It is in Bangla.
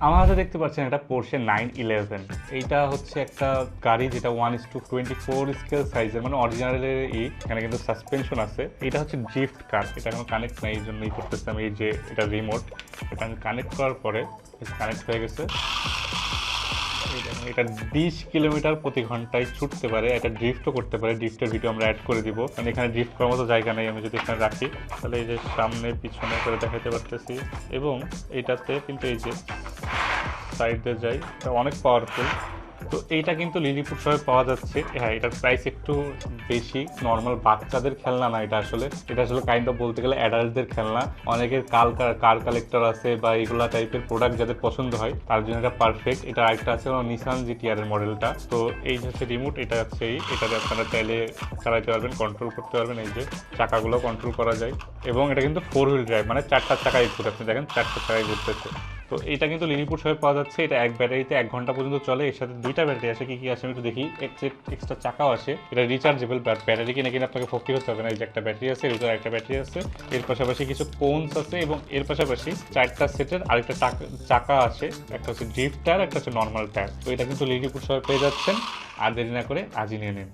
আমার হাতে দেখতে পাচ্ছেন এটা পোর্শে 911। এইটা হচ্ছে একটা গাড়ি যেটা 1:24 স্কেল সাইজের, মানে অরিজিনালের। এখানে কিন্তু সাসপেনশন আছে। এটা হচ্ছে ড্রিফট কার, এটা এখন কানেক্ট নাই, এই জন্যই করতেছে আমি। এই যে এটা রিমোট, এটা আমি কানেক্ট করার পরে কানেক্ট হয়ে গেছে। এটা 20 কিলোমিটার প্রতি ঘন্টায় ছুটতে পারে, এটা ড্রিফটও করতে পারে। ড্রিফটের ভিডিও আমরা অ্যাড করে দিব, কারণ এখানে ড্রিফট করার মতো জায়গা নেই। আমি যদি এখানে রাখি তাহলে এই যে সামনে পিছনে করে দেখাতে পারতেছি, এবং এটাতে কিন্তু এই যে সাইডে যাই, এটা অনেক পাওয়ারফুল। তো এইটা কিন্তু লিলিপুট শপে পাওয়া যাচ্ছে। হ্যাঁ, এটার প্রাইস একটু বেশি। নর্মাল বাচ্চাদের খেলনা না, এটা আসলে কাইন্ড অফ বলতে গেলে অ্যাডাল্টদের খেলনা। অনেকের কার কালেক্টর আছে বা এগুলা টাইপের প্রোডাক্ট যাদের পছন্দ হয় তার জন্য এটা পারফেক্ট। এটা আরেকটা আছে নিসান জিটিআর এর মডেলটা। তো এই হচ্ছে রিমোট, এটা হচ্ছে এটাতে আপনারা চাইলে চালাতে পারবেন, কন্ট্রোল করতে পারবেন। এই যে চাকাগুলো কন্ট্রোল করা যায়, এবং এটা কিন্তু 4 হুইল ড্রাইভ, মানে 4টা চাকায় ঘুরে। আপনি দেখেন 4টা চাকায় ঘুরতেছে। তো এটা কিন্তু লিলিপুট শপে পাওয়া যাচ্ছে। এটা এক ব্যাটারিতে 1 ঘন্টা পর্যন্ত চলে। এর সাথে 2টা ব্যাটারি আসে। কি আসে আমি একটু দেখি। এক্সট্রা চাকাও আসে। এটা রিচার্জেবল ব্যাটারি, কিনে আপনাকে ফকির হতে হবে না। এই যে একটা ব্যাটারি আছে, এর ভিতরে একটা ব্যাটারি আছে, এর পাশাপাশি কিছু কোনস আছে, এবং এর পাশাপাশি 4টা সেটের আরেকটা চাকা আছে। একটা হচ্ছে ড্রিফট টায়ার, একটা হচ্ছে নর্মাল টায়ার। তো এটা কিন্তু লিলিপুট শপে পেয়ে যাচ্ছেন। আর দেরি না করে আজই নিয়ে নিন।